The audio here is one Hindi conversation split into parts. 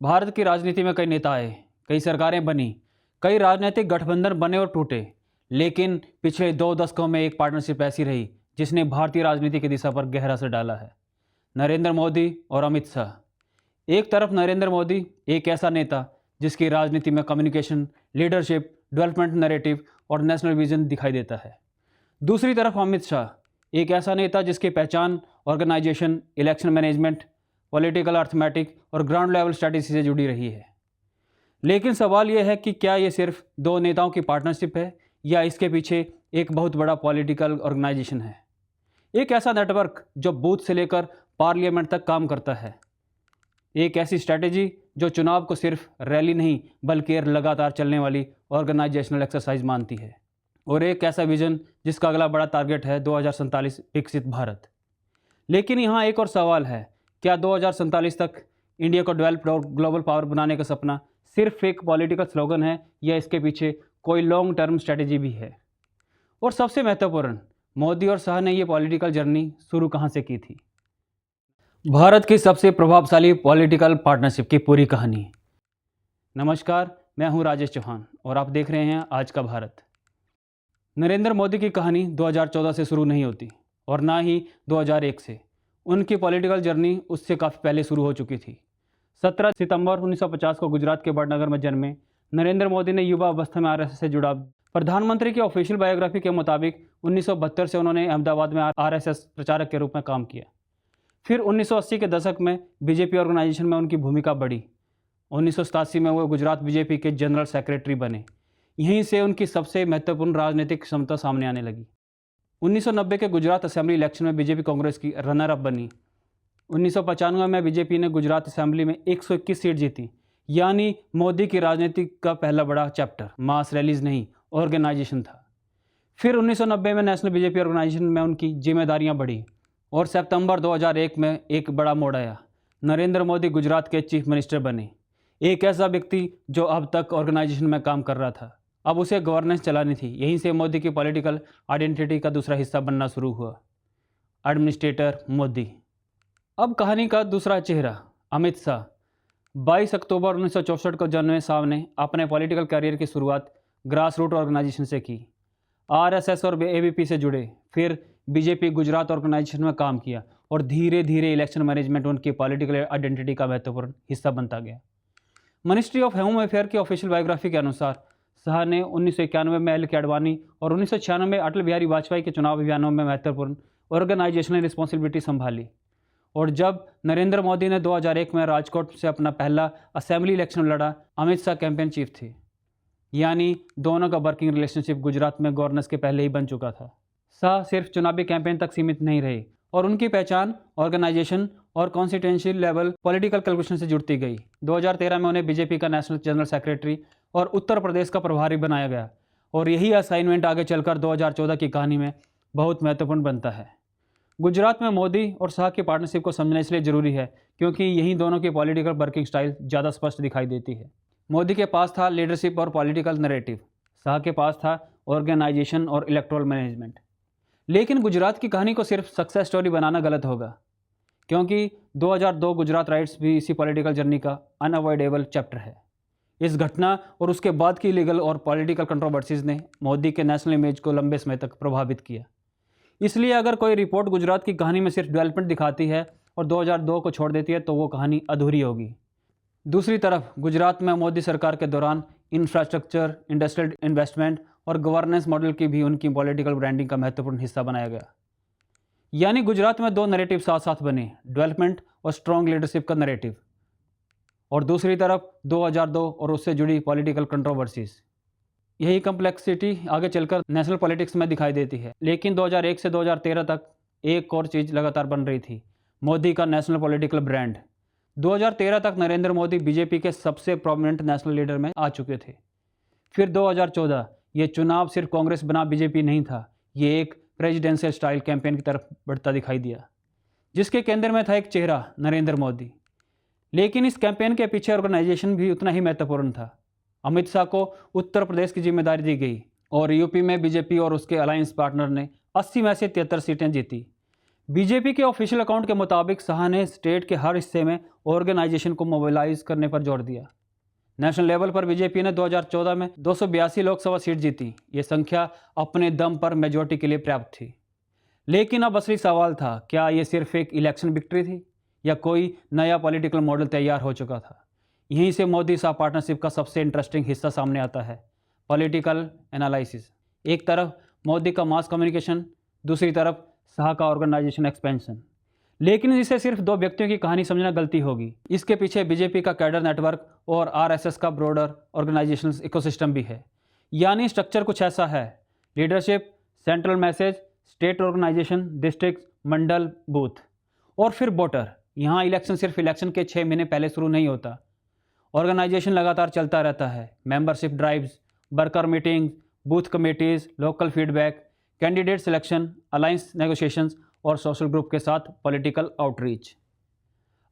भारत की राजनीति में कई नेता आए, कई सरकारें बनी, कई राजनीतिक गठबंधन बने और टूटे, लेकिन पिछले 2 दशकों में एक पार्टनरशिप ऐसी रही जिसने भारतीय राजनीति की दिशा पर गहरा असर डाला है। नरेंद्र मोदी और अमित शाह। एक तरफ नरेंद्र मोदी, एक ऐसा नेता जिसकी राजनीति में कम्युनिकेशन, लीडरशिप, डेवलपमेंट नैरेटिव और नेशनल विजन दिखाई देता है। दूसरी तरफ अमित शाह, एक ऐसा नेता जिसकी पहचान organisation, election management, political arithmetic और ग्राउंड लेवल स्ट्रैटेजी से जुड़ी रही है। लेकिन सवाल यह है कि क्या ये सिर्फ दो नेताओं की पार्टनरशिप है या इसके पीछे एक बहुत बड़ा पॉलिटिकल ऑर्गेनाइजेशन है, एक ऐसा नेटवर्क जो बूथ से लेकर पार्लियामेंट तक काम करता है, एक ऐसी स्ट्रैटेजी जो चुनाव को सिर्फ रैली नहीं बल्कि एक लगातार चलने वाली ऑर्गेनाइजेशनल एक्सरसाइज मानती है, और एक ऐसा विजन जिसका अगला बड़ा टारगेट है 2047 विकसित भारत। लेकिन यहाँ एक और सवाल है, क्या 2047 तक इंडिया को डेवलप्ड और ग्लोबल पावर बनाने का सपना सिर्फ एक पॉलिटिकल स्लोगन है या इसके पीछे कोई लॉन्ग टर्म स्ट्रैटेजी भी है? और सबसे महत्वपूर्ण, मोदी और शाह ने ये पॉलिटिकल जर्नी शुरू कहाँ से की थी? भारत की सबसे प्रभावशाली पॉलिटिकल पार्टनरशिप की पूरी कहानी। नमस्कार, मैं हूं राजेश चौहान और आप देख रहे हैं आज का भारत। नरेंद्र मोदी की कहानी 2014 से शुरू नहीं होती और ना ही 2001 से। उनकी पॉलिटिकल जर्नी उससे काफ़ी पहले शुरू हो चुकी थी। 17 सितंबर 1950 को गुजरात के बड़नगर में जन्मे नरेंद्र मोदी ने युवा अवस्था में आरएसएस से जुड़ा। प्रधानमंत्री की ऑफिशियल बायोग्राफी के मुताबिक 1972 से उन्होंने अहमदाबाद में आरएसएस प्रचारक के रूप में काम किया। फिर 1980 के दशक में बीजेपी ऑर्गेनाइजेशन में उनकी भूमिका बढ़ी। 1987 में वो गुजरात बीजेपी के जनरल सेक्रेटरी बने। यहीं से उनकी सबसे महत्वपूर्ण राजनीतिक क्षमता सामने आने लगी। 1990 के गुजरात असेंबली इलेक्शन में बीजेपी कांग्रेस की रनर अप बनी। 1995 में बीजेपी ने गुजरात असेंबली में 121 सीट जीती, यानी मोदी की राजनीति का पहला बड़ा चैप्टर मास रैलीज नहीं, ऑर्गेनाइजेशन था। फिर 1990 में नेशनल बीजेपी ऑर्गेनाइजेशन में उनकी जिम्मेदारियां बढ़ी और सितंबर 2001 में एक बड़ा मोड़ आया। नरेंद्र मोदी गुजरात के चीफ मिनिस्टर बने। एक ऐसा व्यक्ति जो अब तक ऑर्गेनाइजेशन में काम कर रहा था, अब उसे गवर्नेंस चलानी थी। यहीं से मोदी की पॉलिटिकल आइडेंटिटी का दूसरा हिस्सा बनना शुरू हुआ, एडमिनिस्ट्रेटर मोदी। अब कहानी का दूसरा चेहरा, अमित शाह। 22 अक्टूबर 1964 को जन्मे शाह ने अपने पॉलिटिकल करियर की शुरुआत ग्रास रूट ऑर्गेनाइजेशन से की। आरएसएस और एबीपी से जुड़े, फिर बीजेपी गुजरात ऑर्गेनाइजेशन में काम किया और धीरे धीरे इलेक्शन मैनेजमेंट उनकी पॉलिटिकल आइडेंटिटी का महत्वपूर्ण हिस्सा बनता गया। मिनिस्ट्री ऑफ होम अफेयर की ऑफिशियल बायोग्राफी के अनुसार शाह ने 1991 में एल के अडवाणी और 1996 में अटल बिहारी वाजपेयी के चुनाव अभियानों में महत्वपूर्ण ऑर्गेनाइजेशनल रिस्पॉन्सिबिलिटी संभाली। और जब नरेंद्र मोदी ने 2001 में राजकोट से अपना पहला असेंबली इलेक्शन लड़ा, अमित शाह कैंपेन चीफ थे। यानी दोनों का वर्किंग रिलेशनशिप गुजरात में गवर्नेंस के पहले ही बन चुका था। शाह सिर्फ चुनावी कैंपेन तक सीमित नहीं रहे और उनकी पहचान ऑर्गेनाइजेशन और कॉन्स्टिट्यूंसी लेवल पॉलिटिकल कैलकुलेशन से जुड़ती गई। 2013 में उन्हें बीजेपी का नेशनल जनरल सेक्रेटरी और उत्तर प्रदेश का प्रभारी बनाया गया और यही असाइनमेंट आगे चलकर 2014 की कहानी में बहुत महत्वपूर्ण बनता है। गुजरात में मोदी और शाह की पार्टनरशिप को समझना इसलिए ज़रूरी है क्योंकि यही दोनों की पॉलिटिकल वर्किंग स्टाइल ज़्यादा स्पष्ट दिखाई देती है। मोदी के पास था लीडरशिप और पॉलिटिकल नैरेटिव, शाह के पास था ऑर्गेनाइजेशन और इलेक्टोरल मैनेजमेंट। लेकिन गुजरात की कहानी को सिर्फ सक्सेस स्टोरी बनाना गलत होगा, क्योंकि 2002 गुजरात राइट्स भी इसी पॉलिटिकल जर्नी का अनअवॉइडेबल चैप्टर है। इस घटना और उसके बाद की लीगल और पॉलिटिकल कंट्रोवर्सीज ने मोदी के नेशनल इमेज को लंबे समय तक प्रभावित किया। इसलिए अगर कोई रिपोर्ट गुजरात की कहानी में सिर्फ डेवलपमेंट दिखाती है और 2002 को छोड़ देती है तो वो कहानी अधूरी होगी। दूसरी तरफ गुजरात में मोदी सरकार के दौरान इंफ्रास्ट्रक्चर, इंडस्ट्रियल इन्वेस्टमेंट और गवर्नेंस मॉडल की भी उनकी पॉलिटिकल ब्रांडिंग का महत्वपूर्ण हिस्सा बनाया गया। यानी गुजरात में दो नैरेटिव साथ साथ बने, डेवलपमेंट और स्ट्रॉन्ग लीडरशिप का नैरेटिव, और दूसरी तरफ 2002 और उससे जुड़ी पॉलिटिकल कंट्रोवर्सीज। यही कम्प्लेक्सिटी आगे चलकर नेशनल पॉलिटिक्स में दिखाई देती है। लेकिन 2001 से 2013 तक एक और चीज़ लगातार बन रही थी, मोदी का नेशनल पॉलिटिकल ब्रांड। 2013 तक नरेंद्र मोदी बीजेपी के सबसे प्रोमिनेंट नेशनल लीडर में आ चुके थे। फिर 2014 ये चुनाव सिर्फ कांग्रेस बना बीजेपी नहीं था, ये एक प्रेसिडेंशियल स्टाइल कैंपेन की तरफ बढ़ता दिखाई दिया, जिसके केंद्र में था एक चेहरा, नरेंद्र मोदी। लेकिन इस कैंपेन के पीछे ऑर्गेनाइजेशन भी उतना ही महत्वपूर्ण था। अमित शाह को उत्तर प्रदेश की जिम्मेदारी दी गई और यूपी में बीजेपी और उसके अलायंस पार्टनर ने 80 में से 73 सीटें जीती। बीजेपी के ऑफिशियल अकाउंट के मुताबिक शाह ने स्टेट के हर हिस्से में ऑर्गेनाइजेशन को मोबिलाइज करने पर जोर दिया। नेशनल लेवल पर बीजेपी ने 2014 में 282 लोकसभा सीट जीती। ये संख्या अपने दम पर मेजोरिटी के लिए पर्याप्त थी। लेकिन अब असली सवाल था, क्या ये सिर्फ एक इलेक्शन विक्ट्री थी या कोई नया पॉलिटिकल मॉडल तैयार हो चुका था? यहीं से मोदी शाह पार्टनरशिप का सबसे इंटरेस्टिंग हिस्सा सामने आता है, पॉलिटिकल एनालिसिस। एक तरफ मोदी का मास कम्युनिकेशन, दूसरी तरफ शाह का ऑर्गेनाइजेशन एक्सपेंशन। लेकिन इसे सिर्फ दो व्यक्तियों की कहानी समझना गलती होगी। इसके पीछे बीजेपी का कैडर नेटवर्क और आरएसएस का ब्रॉडर ऑर्गेनाइजेशन इकोसिस्टम भी है। यानी स्ट्रक्चर कुछ ऐसा है: leadership, central message, state organisation, district, mandal, booth और फिर वोटर। यहाँ इलेक्शन सिर्फ इलेक्शन के 6 महीने पहले शुरू नहीं होता। ऑर्गेनाइजेशन लगातार चलता रहता है। Membership drives, worker meetings, booth committees, local feedback, candidate selection, alliance negotiations और सोशल ग्रुप के साथ पॉलिटिकल आउटरीच।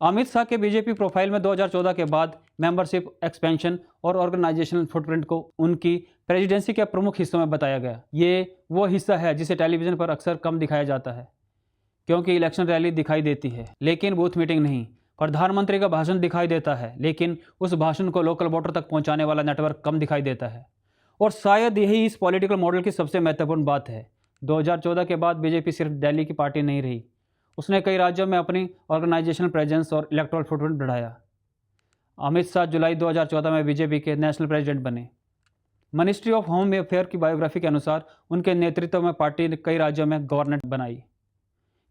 अमित शाह के बीजेपी प्रोफाइल में 2014 के बाद मेंबरशिप एक्सपेंशन और ऑर्गेनाइजेशनल फुटप्रिंट को उनकी प्रेसिडेंसी के प्रमुख हिस्सों में बताया गया। ये वो हिस्सा है जिसे टेलीविज़न पर अक्सर कम दिखाया जाता है, क्योंकि इलेक्शन रैली दिखाई देती है लेकिन बूथ मीटिंग नहीं। प्रधानमंत्री का भाषण दिखाई देता है लेकिन उस भाषण को लोकल वोटर तक पहुंचाने वाला नेटवर्क कम दिखाई देता है। और शायद यही इस पॉलिटिकल मॉडल की सबसे महत्वपूर्ण बात है। 2014 के बाद बीजेपी सिर्फ दिल्ली की पार्टी नहीं रही, उसने कई राज्यों में अपनी ऑर्गेनाइजेशनल प्रेजेंस और इलेक्टोरल फुटप्रिंट बढ़ाया। अमित शाह जुलाई 2014 में बीजेपी के नेशनल प्रेसिडेंट बने। मिनिस्ट्री ऑफ होम अफेयर की बायोग्राफी के अनुसार उनके नेतृत्व में पार्टी ने कई राज्यों में गवर्नमेंट बनाई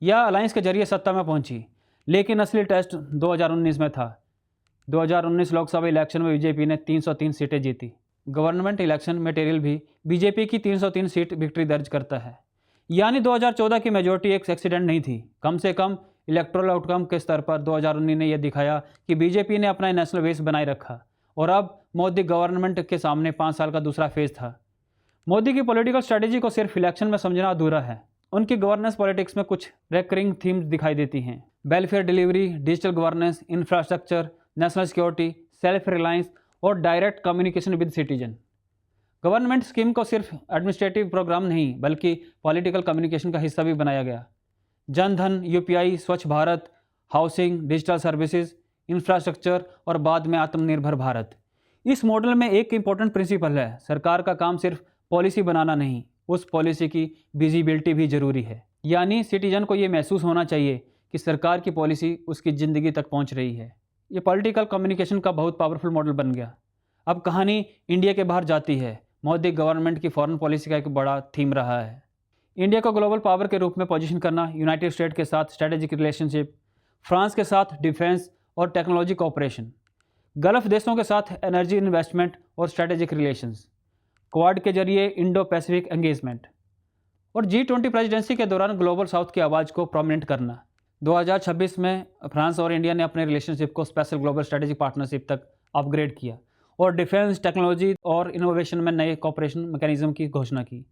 या अलायंस के जरिए सत्ता में पहुंची। लेकिन असली टेस्ट 2019 में था। 2019 लोकसभा इलेक्शन में बीजेपी ने 303 सीटें जीती। गवर्नमेंट इलेक्शन मटेरियल भी बीजेपी की 303 सीट विक्ट्री दर्ज करता है। यानी 2014 की मेजोरिटी एक एक्सीडेंट नहीं थी। कम से कम इलेक्टोरल आउटकम के स्तर पर 2019 ने यह दिखाया कि बीजेपी ने अपना नेशनल बेस बनाए रखा। और अब मोदी गवर्नमेंट के सामने 5 साल का दूसरा फेज था। मोदी की पॉलिटिकल स्ट्रेटेजी को सिर्फ इलेक्शन में समझना अधूरा है। उनकी गवर्नेंस पॉलिटिक्स में कुछ रेकरिंग थीम्स दिखाई देती हैं: welfare delivery, digital governance, infrastructure, national security, self reliance और direct communication with citizen. Government scheme को सिर्फ एडमिनिस्ट्रेटिव प्रोग्राम नहीं बल्कि पॉलिटिकल कम्युनिकेशन का हिस्सा भी बनाया गया। जन धन, यूपीआई, स्वच्छ Bharat, housing, digital services, infrastructure और बाद में आत्मनिर्भर भारत। इस मॉडल में एक इंपॉर्टेंट प्रिंसिपल है: सरकार का काम सिर्फ पॉलिसी बनाना नहीं, उस पॉलिसी की विजिबिलिटी भी जरूरी है। यानी सिटीजन को ये महसूस होना चाहिए कि सरकार की पॉलिसी उसकी ज़िंदगी तक पहुंच रही है। ये पॉलिटिकल कम्युनिकेशन का बहुत पावरफुल मॉडल बन गया। अब कहानी इंडिया के बाहर जाती है। मोदी गवर्नमेंट की फॉरेन पॉलिसी का एक बड़ा थीम रहा है इंडिया को ग्लोबल पावर के रूप में पोजीशन करना, यूनाइटेड स्टेट के साथ स्ट्रेटेजिक रिलेशनशिप, फ्रांस के साथ डिफेंस और टेक्नोलॉजी कोऑपरेशन, गल्फ देशों के साथ एनर्जी इन्वेस्टमेंट और स्ट्रेटेजिक रिलेशंस, क्वाड के जरिए इंडो पैसिफिक एंगेजमेंट और G20 प्रेसिडेंसी के दौरान ग्लोबल साउथ की आवाज़ को प्रोमिनेंट करना। 2026 में फ्रांस और इंडिया ने अपने रिलेशनशिप को स्पेशल ग्लोबल स्ट्रेटेजिक पार्टनरशिप तक अपग्रेड किया और डिफेंस, टेक्नोलॉजी और इनोवेशन में नए कॉपरेशन मैकेनिज्म की घोषणा की।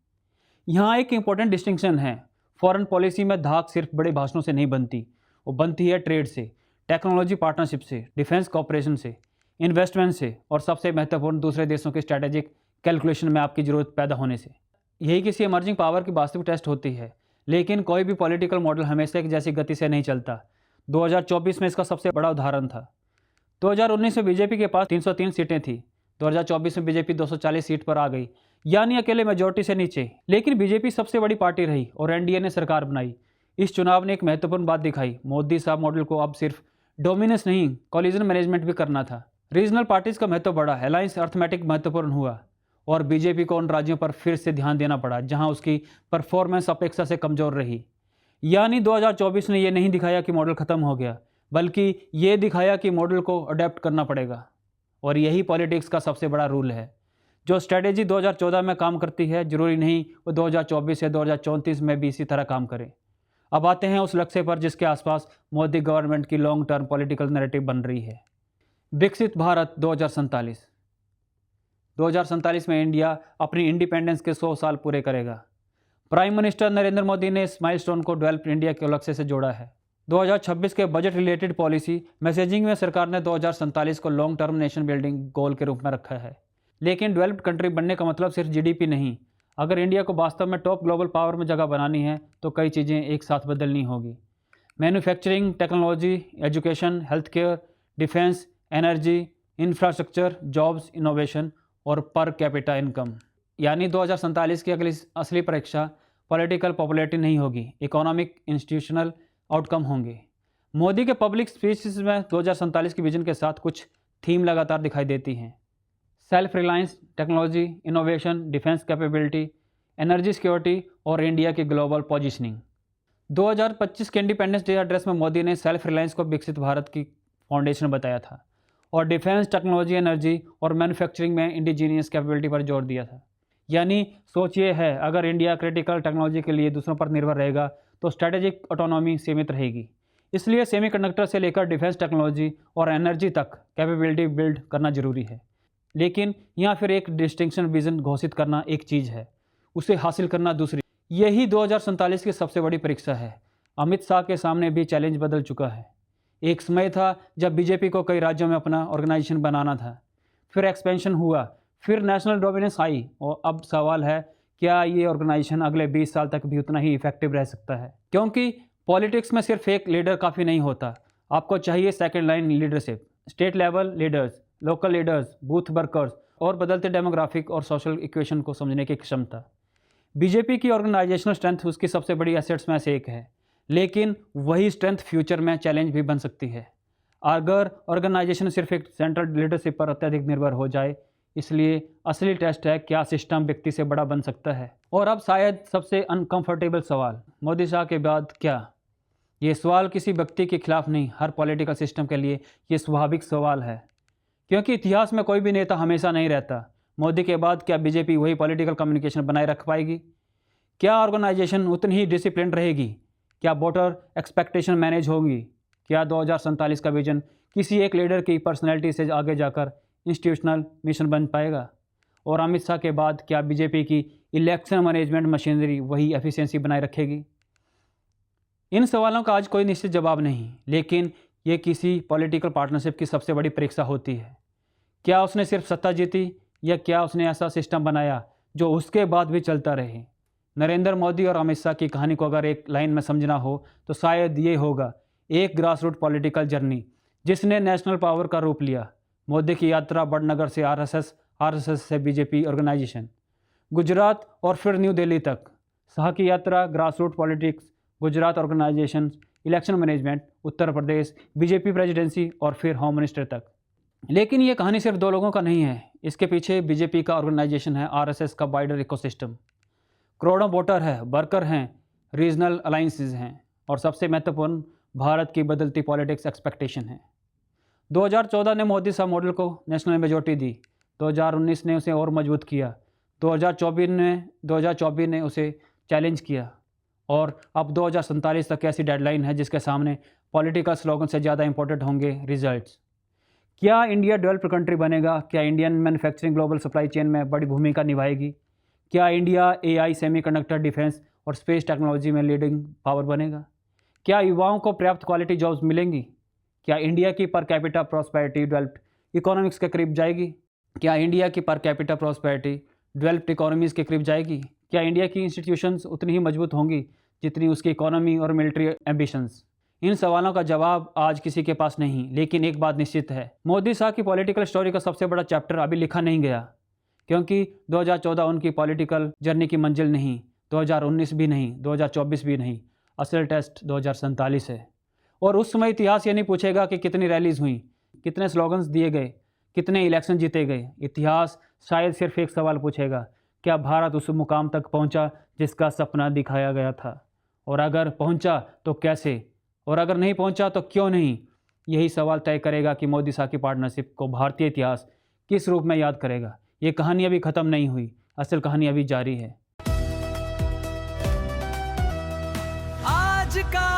यहाँ एक इंपॉर्टेंट डिस्टिंक्शन है: फॉरेन पॉलिसी में धाक सिर्फ बड़े भाषणों से नहीं बनती, वो बनती है ट्रेड से, टेक्नोलॉजी पार्टनरशिप से, डिफेंस कॉपरेशन से, इन्वेस्टमेंट से और सबसे महत्वपूर्ण दूसरे देशों के स्ट्रैटेजिक कैलकुलेशन में आपकी ज़रूरत पैदा होने से। यही किसी इमर्जिंग पावर की वास्तविक टेस्ट होती है। लेकिन कोई भी पॉलिटिकल मॉडल हमेशा एक जैसी गति से नहीं चलता। 2024 में इसका सबसे बड़ा उदाहरण था। 2019 में बीजेपी के पास 303 सीटें थी। 2024 में बीजेपी 240 सीट पर आ गई, यानी अकेले मेजोरिटी से नीचे। लेकिन बीजेपी सबसे बड़ी पार्टी रही और एनडीए ने सरकार बनाई। इस चुनाव ने एक महत्वपूर्ण बात दिखाई: मोदी साहब मॉडल को अब सिर्फ डोमिनेंस नहीं, कॉलिजन मैनेजमेंट भी करना था। रीजनल पार्टीज का महत्व बढ़ा, अलायंस अर्थमेटिक महत्वपूर्ण हुआ और बीजेपी को उन राज्यों पर फिर से ध्यान देना पड़ा जहां उसकी परफॉर्मेंस अपेक्षा से कमज़ोर रही। यानी 2024 ने यह नहीं दिखाया कि मॉडल ख़त्म हो गया, बल्कि ये दिखाया कि मॉडल को अडेप्ट करना पड़ेगा। और यही पॉलिटिक्स का सबसे बड़ा रूल है। जो स्ट्रेटेजी 2014 में काम करती है, जरूरी नहीं वो 2024 या 2034 में भी इसी तरह काम करे। अब आते हैं उस लक्ष्य पर जिसके आसपास मोदी गवर्नमेंट की लॉन्ग टर्म पॉलिटिकल नैरेटिव बन रही है: विकसित भारत 2047। 2047 में इंडिया अपनी इंडिपेंडेंस के 100 साल पूरे करेगा। प्राइम मिनिस्टर नरेंद्र मोदी ने इस माइलस्टोन को डेवलप्ड इंडिया के लक्ष्य से जोड़ा है। 2026 के बजट रिलेटेड पॉलिसी मैसेजिंग में सरकार ने 2047 को लॉन्ग टर्म नेशन बिल्डिंग गोल के रूप में रखा है। लेकिन डेवलप्ड कंट्री बनने का मतलब सिर्फ जीडीपी नहीं। अगर इंडिया को वास्तव में टॉप ग्लोबल पावर में जगह बनानी है तो कई चीज़ें एक साथ बदलनी होगी। Manufacturing, technology, education, health care, defence, energy, infrastructure, jobs, innovation और पर कैपिटा इनकम। यानी 2047 की अगली असली परीक्षा पॉलिटिकल पॉपुलैरिटी नहीं होगी, इकोनॉमिक इंस्टीट्यूशनल आउटकम होंगे। मोदी के पब्लिक स्पीचेस में 2047 की विजन के साथ कुछ थीम लगातार दिखाई देती हैं। Self reliance, technology, innovation, defence capability, energy security और इंडिया की ग्लोबल पोजीशनिंग। 2025 के इंडिपेंडेंस डे एड्रेस में मोदी ने सेल्फ रिलायंस को विकसित भारत की फाउंडेशन बताया था और डिफेंस, टेक्नोलॉजी, एनर्जी और मैन्युफैक्चरिंग में इंडिजीनियस कैपेबिलिटी पर जोर दिया था। यानी सोचिए है, अगर इंडिया क्रिटिकल टेक्नोलॉजी के लिए दूसरों पर निर्भर रहेगा तो स्ट्रैटेजिक ऑटोनॉमी सीमित रहेगी। इसलिए सेमीकंडक्टर से लेकर डिफेंस टेक्नोलॉजी और एनर्जी तक कैपेबिलिटी बिल्ड करना जरूरी है। लेकिन यहाँ फिर एक डिस्टिंक्शन विजन घोषित करना एक चीज़ है, उसे हासिल करना दूसरी। यही 2047 की सबसे बड़ी परीक्षा है। अमित शाह के सामने भी चैलेंज बदल चुका है। एक समय था जब बीजेपी को कई राज्यों में अपना ऑर्गेनाइजेशन बनाना था, फिर एक्सपेंशन हुआ, फिर नेशनल डोमिनेंस आई और अब सवाल है क्या ये ऑर्गेनाइजेशन अगले 20 साल तक भी उतना ही इफेक्टिव रह सकता है। क्योंकि पॉलिटिक्स में सिर्फ एक लीडर काफ़ी नहीं होता, आपको चाहिए second line leadership, state level leaders, local leaders, booth workers और बदलते डेमोग्राफिक और सोशल इक्वेशन को समझने की क्षमता। बीजेपी की ऑर्गेनाइजेशनल स्ट्रेंथ उसकी सबसे बड़ी एसेट्स में से एक है, लेकिन वही स्ट्रेंथ फ्यूचर में चैलेंज भी बन सकती है अगर ऑर्गेनाइजेशन सिर्फ एक सेंट्रल लीडरशिप पर अत्यधिक निर्भर हो जाए। इसलिए असली टेस्ट है क्या सिस्टम व्यक्ति से बड़ा बन सकता है। और अब शायद सबसे अनकंफर्टेबल सवाल, मोदी शाह के बाद क्या? ये सवाल किसी व्यक्ति के खिलाफ नहीं, हर पॉलिटिकल सिस्टम के लिए ये स्वाभाविक सवाल है, क्योंकि इतिहास में कोई भी नेता हमेशा नहीं रहता। मोदी के बाद क्या बीजेपी वही पॉलिटिकल कम्युनिकेशन बनाए रख पाएगी? क्या ऑर्गेनाइजेशन उतनी ही डिसिप्लिन रहेगी? क्या वोटर एक्सपेक्टेशन मैनेज होंगी? क्या 2047 का विजन किसी एक लीडर की पर्सनैलिटी से आगे जाकर इंस्टीट्यूशनल मिशन बन पाएगा? और अमित शाह के बाद क्या बीजेपी की इलेक्शन मैनेजमेंट मशीनरी वही एफिशिएंसी बनाए रखेगी? इन सवालों का आज कोई निश्चित जवाब नहीं, लेकिन ये किसी पॉलिटिकल पार्टनरशिप की सबसे बड़ी परीक्षा होती है। क्या उसने सिर्फ सत्ता जीती या क्या उसने ऐसा सिस्टम बनाया जो उसके बाद भी चलता रहे? नरेंद्र मोदी और अमित शाह की कहानी को अगर एक लाइन में समझना हो तो शायद ये होगा, एक ग्रास रूट पॉलिटिकल जर्नी जिसने नेशनल पावर का रूप लिया। मोदी की यात्रा बड़नगर से आरएसएस से बीजेपी ऑर्गेनाइजेशन, गुजरात और फिर न्यू दिल्ली तक। शाह की यात्रा grass root politics, Gujarat organisation, election management, Uttar Pradesh BJP presidency और फिर होम मिनिस्टर तक। लेकिन ये कहानी सिर्फ दो लोगों का नहीं है, इसके पीछे बीजेपी का ऑर्गेनाइजेशन है, आरएसएस का वाइडर इकोसिस्टम, करोड़ों वोटर है, वर्कर हैं, रीजनल अलाइंसेस हैं और सबसे महत्वपूर्ण भारत की बदलती पॉलिटिक्स एक्सपेक्टेशन है। 2014 ने मोदी शाह मॉडल को नेशनल मेजॉरिटी दी, 2019 ने उसे और मजबूत किया, 2024 ने उसे चैलेंज किया और अब 2047 तक ऐसी डेडलाइन है जिसके सामने पॉलिटिकल स्लोगन से ज़्यादा इंपॉर्टेंट होंगे रिजल्ट्स। क्या इंडिया डेवलप्ड कंट्री बनेगा? क्या Indian manufacturing global supply chain में बड़ी भूमिका निभाएगी? क्या इंडिया एआई, सेमीकंडक्टर, डिफेंस और स्पेस टेक्नोलॉजी में लीडिंग पावर बनेगा? क्या युवाओं को पर्याप्त क्वालिटी जॉब्स मिलेंगी? क्या इंडिया की per capita prosperity developed economics के करीब जाएगी? क्या इंडिया की per capita prosperity developed economies के करीब जाएगी? क्या इंडिया की इंस्टीट्यूशंस उतनी ही मजबूत होंगी जितनी उसकी इकोनॉमी और मिलिट्री एम्बिशंस? इन सवालों का जवाब आज किसी के पास नहीं, लेकिन एक बात निश्चित है, मोदी शाह की पॉलिटिकल स्टोरी का सबसे बड़ा चैप्टर अभी लिखा नहीं गया, क्योंकि 2014 उनकी पॉलिटिकल जर्नी की मंजिल नहीं, 2019 भी नहीं, 2024 भी नहीं। असल टेस्ट 2047 है। और उस समय इतिहास ये नहीं पूछेगा कि कितनी रैलीज हुई, कितने स्लोगन्स दिए गए, कितने इलेक्शन जीते गए। इतिहास शायद सिर्फ एक सवाल पूछेगा, क्या भारत उस मुकाम तक पहुंचा जिसका सपना दिखाया गया था? और अगर पहुंचा तो कैसे, और अगर नहीं पहुंचा तो क्यों नहीं? यही सवाल तय करेगा कि मोदी शाह की पार्टनरशिप को भारतीय इतिहास किस रूप में याद करेगा। ये कहानी अभी ख़त्म नहीं हुई, असल कहानी अभी जारी है। आज का